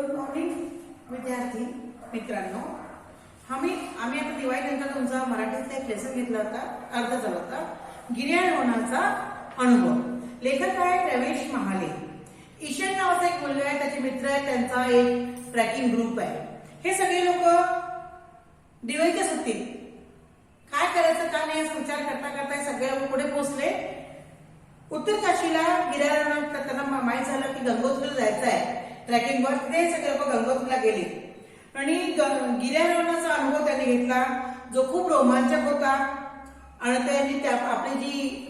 Good morning विद्यार्थी मित्रांनो. आम्ही आता दिवाळीनंतर तुमचा मराठीतला एक लेसन घेतला होता, अर्धचा होता, गिर्यारोहणाचा अनुभव. लेखक आहे रमेश महाले. ईशान नावाचा एक मुलगा आहे, त्याचे मित्र आहे, त्यांचा एक ट्रॅकिंग ग्रुप आहे. हे सगळे लोक दिवाळीच्या सुट्टीत काय करायचं का नाही याचा विचार करता करता सगळे लोक पुढे पोहोचले उत्तर काशीला. गिर्यारोहण त्यांना माहीत झालं की गंगोत्रीला जायचं आहे ट्रॅकिंगवर. ते सगळे लोक गंगोत्रीला गेले आणि गिर्यारोहणाचा अनुभव त्यांनी घेतला, जो खूप रोमांचक होता. आणि त्यांनी आपली जी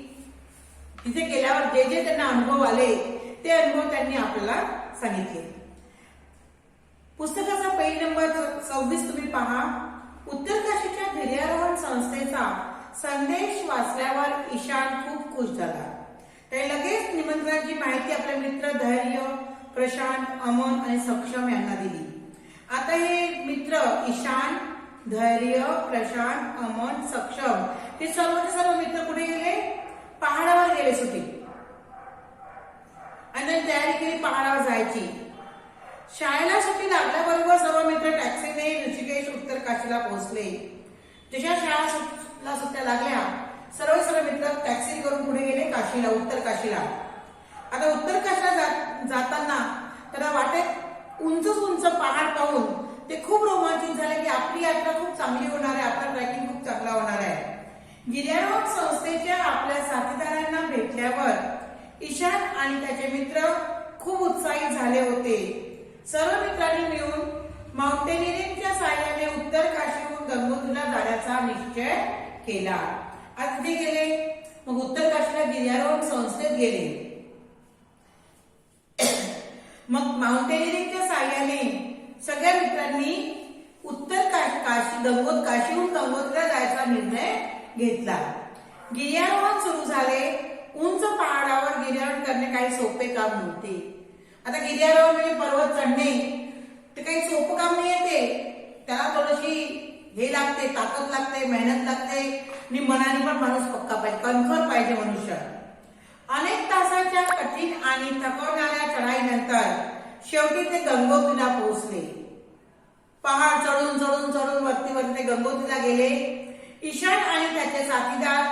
तिथे गेल्यावर जे जे त्यांना अनुभव आले ते अनुभव त्यांनी आपल्याला सांगितले. पुस्तकाचा पेज नंबर 26 तुम्ही पहा. उत्तर काशीच्या गिर्यारोहण संस्थेचा संदेश वाचल्यावर ईशान खूप खुश झाला. त्याने लगेच निमंत्रणाची माहिती आपले मित्र धैर्य, प्रशांत, अमन आणि सक्षम यांना दिली. आता हे मित्र ईशान, धैर्य, प्रशांत, अमन, सक्षम हे सर्व मित्र कुठे गेले? पहाडावर गेले सुट्टी. आणि तयारी केली पहाडावर जायची. शाळेला सुट्टी लागल्याबरोबर सर्व मित्र टॅक्सीने ऋषिकेश उत्तर काशीला पोहोचले. जशा शाळा सुट्ट्या लागल्या सर्व मित्र टॅक्सी करून पुढे गेले काशीला, उत्तर काशीला. आता उत्तर काशीला जाताना त्यांना वाटेत उंच पहाड पाहून ते खूप रोमांचित झाले की आपली यात्रा खूप चांगली होणार आहे, आपला ट्रॅकिंग खूप चांगला होणार आहे. गिर्यारोहण संस्थेच्या आपल्या साथीदारांना भेटल्यावर ईशान आणि त्याचे मित्र खूप उत्साहित झाले होते. सर्व मित्रांनी मिळून माउंटेनिअरिंगच्या सहाय्याने उत्तर काशीहून गंगोत्रीला जाण्याचा निश्चय केला. आज तिथे गेले, मग उत्तर काशीला गिर्यारोहण संस्थेत गेले. मग माउंटेनिअरिंगच्या सहाय्याने सगळ्या मित्रांनी उत्तर काशीहून गंगोत्रीला जायचा निर्णय घेतला. गिर्यारोहण सुरू झाले. उंच पहाडावर गिर्यारोहण करणे काही सोपे काम नव्हते. आता गिर्यारोहण म्हणजे पर्वत चढणे, ते काही सोपं काम नाही येते. त्याला थोडीशी हे लागते, ताकद लागते, मेहनत लागते आणि मनाने पण माणूस पक्का पाहिजे, कणखर पाहिजे मनुष्य. अनेक तासाच्या कठीण आणि थकवणाऱ्या चढाईनंतर शेवटी ते गंगोत्रीला पोहोचले. पहाड चढून वरती ते गंगोत्रीला गेले. ईशान आणि त्याचे साथीदार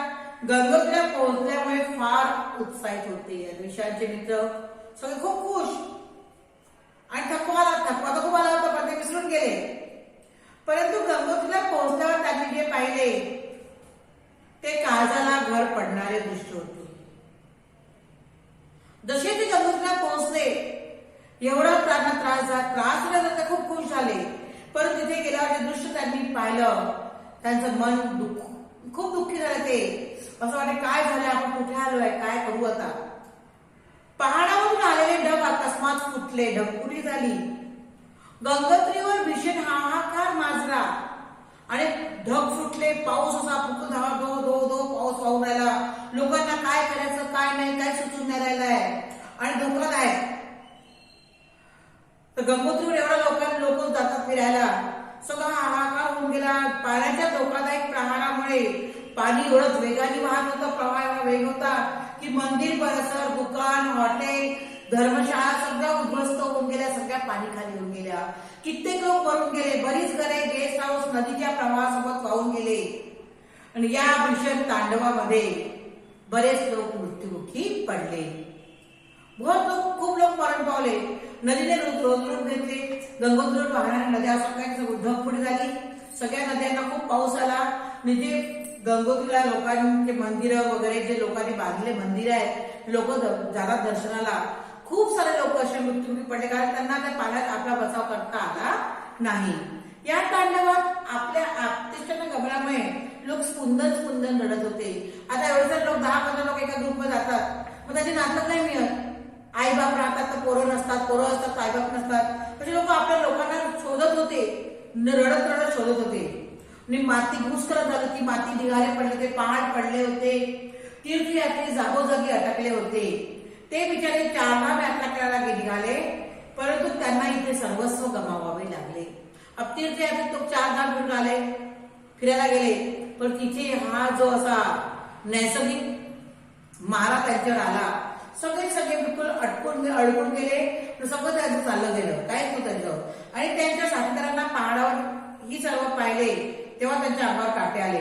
गंगोत्रीला पोहोचल्यामुळे फार उत्साहित होते. ईशानचे मित्र सगळे खूप खुश. आणि थकवा तर खूप आला होता, पण ते विसरून गेले. परंतु गंगोत्रीला पोहोचल्यावर त्यांनी जे पाहिले ते काळजाला घर पडणारे दृश्य होते. जसे ते गंगोत्रीला पोहोचले एवढा त्यांना त्रास झाला, ते खूप खुश झाले. परंतु तिथे गेल्यावर जे दृश्य त्यांनी पाहिलं त्यांचं मन खूप दुःखी झालं. ते असं वाटतं काय झालं, आपण कुठे आलोय, काय करू आता. पहाडावरून आलेले ढग अकस्मात फुटले, ढगफुटी झाली. गंगोत्रीवर भीषण हाहाकार माजला आणि ढग फुटले. पाऊस असा धो पाऊस वाहून राहिला. लोकांना काय करायचं काय नाही काय सुचून नाही राहिलाय आणि धोकाच आहे. तर गंगोत्रीवर एवढा लोक जातात फिरायला, सगळा हाहाकार होऊन गेला. पाण्याच्या धोकादायक प्रवाहामुळे पाणी एवढंच वेगाने वाहत होतं, प्रवाह एवढा वेग होता की मंदिर परिसर, दुकान, हॉटेल, धर्मशाळा सगळ्या उद्ध्वस्त होऊन गेल्या, सगळ्या पाणी खाली होऊन गेल्या. कित्येक लोक मरून गेले. बरीच घरे, गेस्ट हाऊस नदीच्या प्रवाहासोबत वाहून गेले. आणि या भीषण तांडवामध्ये बरेच लोक मृत्युमुखी पडले. खूप लोक मरण पावले. नदीने रोजरूप घेतले. गंगोत्रीवर वाहणाऱ्या नद्या सगळ्यांची ढगफुटी झाली. सगळ्या नद्यांना खूप पाऊस आला. म्हणजे गंगोत्रीला लोकांचे मंदिरं वगैरे जे लोकांनी बांधले मंदिर आहेत, लोक जातात दर्शनाला. खूप सारे लोक असे मृत्युमुखी पडले, कारण त्यांना त्या पाण्यात आपला बचाव करता आला नाही. या तांडवात आपल्या आपत्तीच्या गमनामुळे लोक स्पुंदन रडत होते. आता एवढे लोक 10-15 लोक एका ग्रुपमध्ये जातात, मग त्याचे नातक नाही मिळत. आई बाप राहतात तर पोरं नसतात, पोरं असतात आई बाप नसतात. तसे लोक आपल्या लोकांना शोधत होते, रडत शोधत होते. आणि माती भूस्खलन झालं, ती माती ढिगारे पडले होते, पहाड पडले होते. तीर्थयात्री जागोजागी अटकले होते. ते बिचारे 4 धाम यात्रा करायला निघाले, परंतु त्यांना इथे सर्वस्व गमावावे लागले. अब तीर्थयात्री तो 4 धाम फिरून आले, फिरायला गेले, पण तिथे हा जो असा नैसर्गिक मारा त्यांच्यावर आला. सगळे बिलकुल अडकून गेले, सगळं त्यांचं चाललं गेलं, काहीच नव्हतं त्यांचं. आणि त्यांच्या साथीदारांना पहाडावर ही सर्व पाहिले तेव्हा त्यांच्या अंगावर काटे आले.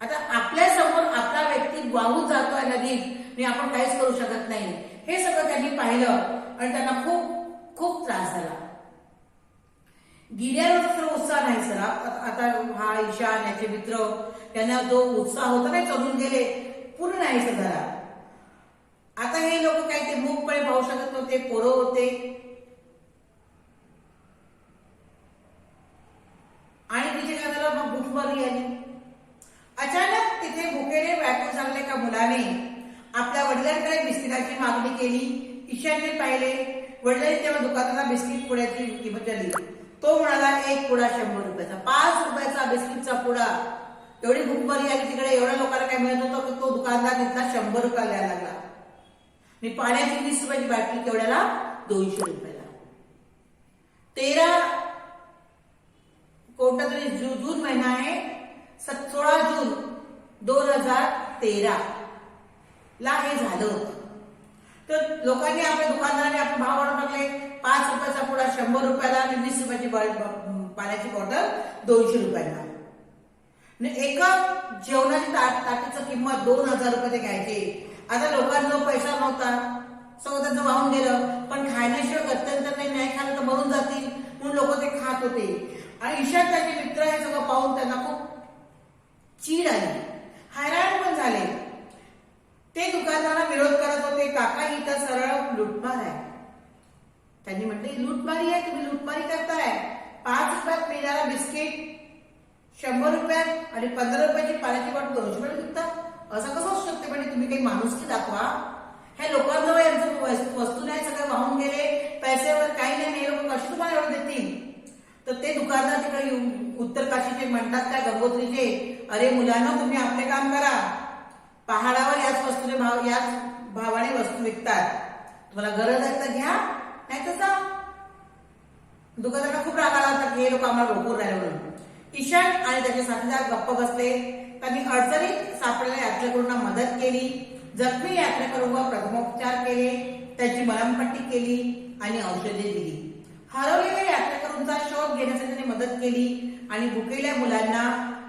आता आपल्या समोर आपला व्यक्ती वाहून जातोय नदीत आणि आपण काहीच करू शकत नाही, हे सगळं त्यांनी पाहिलं आणि त्यांना खूप खूप त्रास झाला. गिर्यारोहणाचा सर्व उत्साह नाही सर. आता हा ईशान याचे मित्र त्यांना जो उत्साह होता नाही चढून गेले, पूर्ण नाहीसा झाला. आता हे लोक काय ते मूकपणे पाहू शकत नव्हते, पोरं होते आणि तिथे काय झालं, मग भूकमारी आली. अचानक तिथे भुकेने व्याकुळ झालेल्या एका मुलाने आपल्या वडिलांकडे बिस्किटाची मागणी केली. ईशानने पाहिले, वडिलांनी तेव्हा दुकानाला बिस्किट पुड्याची किंमत दिली. तो म्हणाला, एक पुडा 100 रुपयाचा, 5 रुपयाचा बिस्किटचा पुडा. एवढी भूकमारी आली तिकडे, एवढ्या लोकांना काय मिळत होतं की तो दुकानदार तिथला 100 रुपये द्यायला लागला. आणि पाण्याची 20 रुपयाची बाटली केवढ्याला, 200 रुपयाला. 13 कोणता तरी जून महिना आहे, 16 जून 2013 ला हे झालं होतं. तर लोकांनी आपल्या दुकानदाराने आपले भाव वाढवून टाकले. 5 रुपयाचा पुडा 100 रुपयाला आणि 20 रुपयाची पाण्याची बॉटल 200 रुपयाला. एका जेवणाची ताटाची किंमत 2000 रुपये ते घ्यायचे. आता लोकांना पैसा नव्हता, सगळं त्यांचं वाहून गेलं. पण खाण्याशिवाय गत्यंतर नाही खाल्लं तर मरून जातील म्हणून लोक ते खात होते. आणि ईशान त्याचे मित्र हे सगळं पाहून त्यांना खूप चीड आली, हैराण पण झाले. ते दुकानदारांना विरोध करत होते, काका ही तर सरळ लुटमार आहे. त्यांनी म्हटले, लुटमारी आहे, तुम्ही लुटमारी करताय. 5 रुपयात मिळणारा बिस्किट 100 रुपयात आणि 15 रुपयाची पाण्याची बॉटल 200 रुपयाला विकतात. असं कसं असू शकते? म्हणजे तुम्ही काही माणुसकी दाखवा. हे लोकांजवळ यांचं वस्तू नाही, सगळं वाहून गेले, पैशावर काही नाही, हे लोक कशी तुम्हाला एवढं देतील? तर ते दुकानदार तिकडे उत्तर काशीचे म्हणतात काय, गंगोत्रीचे, अरे मुलांना तुम्ही आपले काम करा. पहाडावर याच भावाने वस्तू विकतात. तुम्हाला गरज आहे तर घ्या, नाही तर जा. दुकानदारांना खूप राग आला होता की हे लोक आम्हाला रोखून राहिले म्हणून. ईशान आणि त्याचे साथीदार गप्प बसले. त्यांनी अडचणीत सापडलेल्या यात्रेकरूंना मदत केली. जखमी यात्रेकरूंवर प्रथमोपचार केले, त्यांची मलमपट्टी केली आणि औषधे दिली. हरवलेल्या यात्रेकरूंचा शोध घेण्यासाठी त्यांनी मदत केली आणि भुकेल्या मुलांना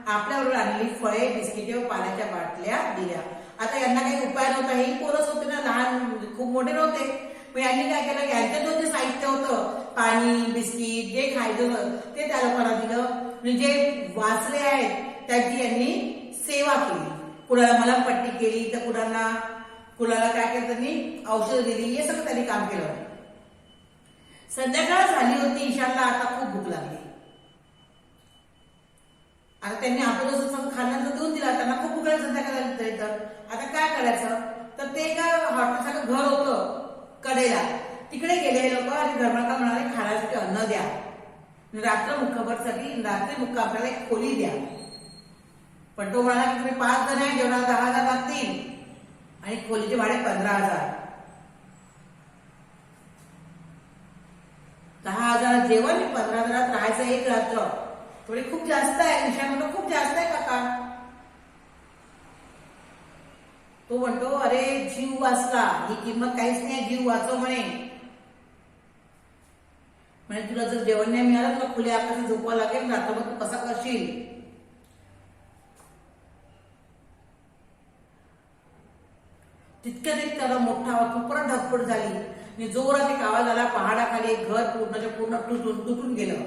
आपल्याबरोबर आणलेली फळे, बिस्किटे व पाण्याच्या बाटल्या दिल्या. आता यांना काही उपाय नव्हता, हे पोरच होते ना, लहान, खूप मोठे नव्हते. मग यांनी काय केलं, यांच्यात जे साहित्य होतं, पाणी, बिस्किट, जे खायचं ते त्या लोकांना दिलं. म्हणजे जे वाचले आहेत त्यांची यांनी सेवा केली. कुणाला मलमपट्टी केली तर कुणाला काय केलं, त्यांनी औषध दिली. हे सगळं त्यांनी काम केलं. संध्याकाळ झाली होती. ईशानला आता खूप भूक लागली. आता त्यांनी आपलं जसं खाण्याचं देऊन दिला, त्यांना खूप भूक लागली. संध्याकाळ झाली तरी तर आता काय करायचं? तर ते एका हॉटेलसारखं घर होतं कडेला, तिकडे गेले लोक आणि घरमालका म्हणाले, खाण्यासाठी अन्न द्या, रात्री मुक्कामासाठी एक खोली द्या. पण तो म्हणाला की तुम्ही 5 जण आहे, जेवणाला 10,000 लागतील आणि खोलीचे भाडे 15,000. 10,000 जेवण, 15,000 राहायचं एक रात्र. थोडी खूप जास्त आहे. ईशान म्हणतो, खूप जास्त आहे काका. तो म्हणतो, अरे जीव वाचला, ही किंमत काहीच नाही, जीव वाचव म्हणे. म्हणजे तुला जर जेवण नाही मिळालं, तुला खुल्या आकाशात झोपावं लागेल, रात्रभर तू कसा करशील? तितक्या त्याला मोठा परत ढगफड झाली आणि जोरात एक आवाज आला. पहाडाखाली एक घर पूर्ण तुटून गेलं.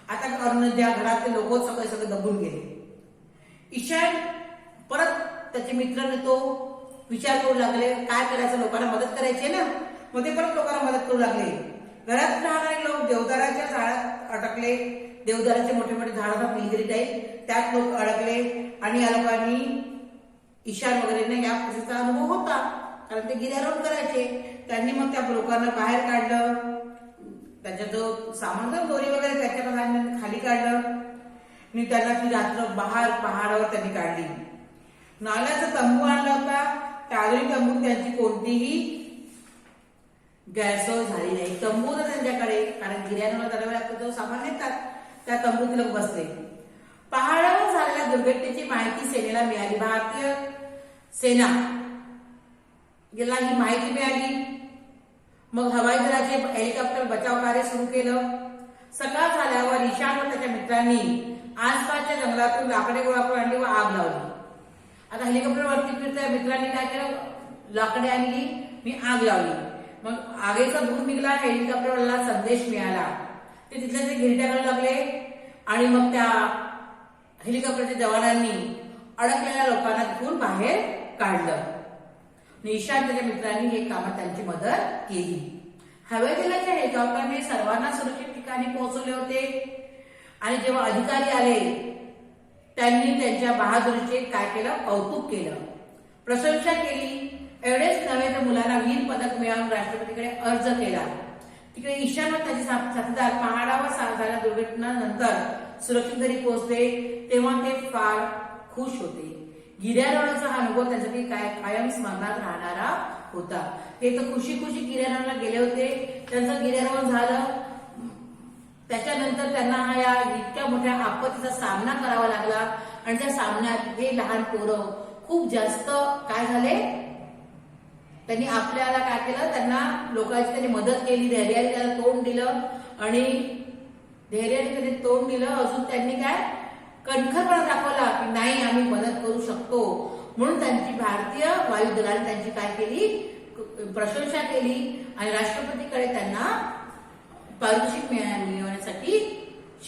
आता ज्या घरातले लोक सगळे दबून गेले. ईशान परत त्याचे मित्राने तो विचार करू लागले, काय करायचं, लोकांना मदत करायची ना. मग ते परत लोकांना मदत करू लागले. घरात राहणारे लोक देवदाराच्या झाडात अडकले. देवदाराचे मोठे मोठे झाड होतात निलगिरी टाईप, त्यात लोक अडकले. आणि या लोकांनी ईशान वगैरे या प्रकारचा अनुभव होता, कारण ते गिर्यारोहण करायचे. त्यांनी मग त्या लोकांना बाहेर काढलं. त्याच्या जो सामान दोरी वगैरे त्याच्या खाली काढलं आणि त्यांना ती रात्र पहाडावर त्यांनी काढली. नाल्याचा तंबू आणला होता. त्यावेळी तंबू त्यांची कोणतीही गैरसोय झाली नाही. तंबू होता त्यांच्याकडे, कारण गिर्यारोहण दरम्यान जो सामान नेतात त्या तंबूत लोक बसले. पहाडावर झालेल्या दुर्घटनेची माहिती सेनेला मिळाली. भारतीय सेना याला ही माहिती मिळाली मग हवाई दलाचे हेलिकॉप्टर बचाव कार्य सुरू केलं. सकाळ झाल्यावर ईशान व त्याच्या मित्रांनी आसपासच्या जंगलातून लाकडे गोळा करून आणली व आग लावली. आता हेलिकॉप्टर वरती फिरताय, मित्रांनी काय केलं, लाकडे आणली, मी आग लावली. मग आगीचा धूर निघाला, हेलिकॉप्टरला संदेश मिळाला. ते तिथल्या ते गिरट्याकडे लागले आणि मग त्या हेलिकॉप्टरच्या जवानांनी अडकलेल्या लोकांना तिथून बाहेर काढलं. ईशान त्याच्या मित्रांनी हे कामात त्यांची मदत केली. हवाई दलाच्या हेलिकॉप्टरने सर्वांना सुरक्षित ठिकाणी पोहोचवले होते आणि जेव्हा अधिकारी आले त्यांनी त्यांच्या बहादुरीचे काय केलं, कौतुक केलं, प्रशंसा केली. एवढेच नव्हे तर मुलांना वीर पदक मिळवून राष्ट्रपतीकडे अर्ज केला. तिकडे ईशान व त्याचे साथीदार पहाडावर झालेल्या दुर्घटनेनंतर सुरक्षित घरी पोहोचले तेव्हा ते फार खुश होते. गिर्यारोहणाचा हा अनुभव त्यांच्यासाठी कायम स्मरणात राहणारा होता. ते तर खुशी खुशी गिर्यारोहणाला गेले होते, त्यांचं गिर्यारोहण झालं. त्याच्यानंतर त्यांना हा या इतक्या मोठ्या आपत्तीचा सामना करावा लागला आणि त्या सामन्यात हे लहान पोरं खूप जास्त काय झाले, त्यांनी आपल्याला काय केलं, त्यांना लोकांची त्यांनी मदत केली, धैर्याने त्याला तोंड दिलं आणि धैर्याने त्यांनी तोंड दिलं. अजून त्यांनी काय कणखरपणा दाखवला की नाही आम्ही मदत करू शकतो. म्हणून त्यांची भारतीय वायुदलाने त्यांची काय केली, प्रशंसा केली आणि राष्ट्रपतीकडे त्यांना पारितोषिक मिळवण्यासाठी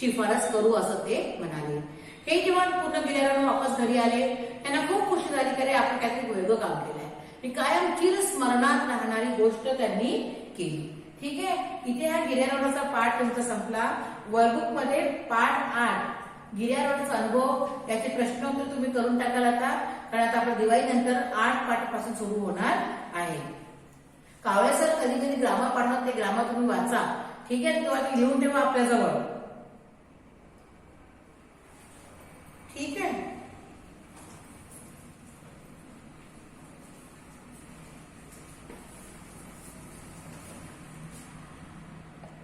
शिफारस करू असं ते म्हणाले. हे जेव्हा पूर्ण गिर्यारोहण वापस घरी आले त्यांना खूप खुशी झाली की आपण काहीतरी वेगळं काम केलंय. ही कायम चिरस्मरणात राहणारी गोष्ट त्यांनी केली. ठीक आहे, इथे हा गिर्यारोहणाचा पाठ तुमचा संपला. वर्कबुक मध्ये पाठ 8 गिर्यारोहणाचा अनुभव याचे प्रश्नोत्तर तुम्ही करून टाकाल आता, कारण आता आपल्या दिवाळीनंतर 8 पाठापासून सुरू होणार आहे. कावळे सर कधी कधी ग्रामर पाठवतात, ते ग्रामर तुम्ही वाचा. ठीक आहे, तेव्हा ती लिहून ठेवा आपल्याजवळ.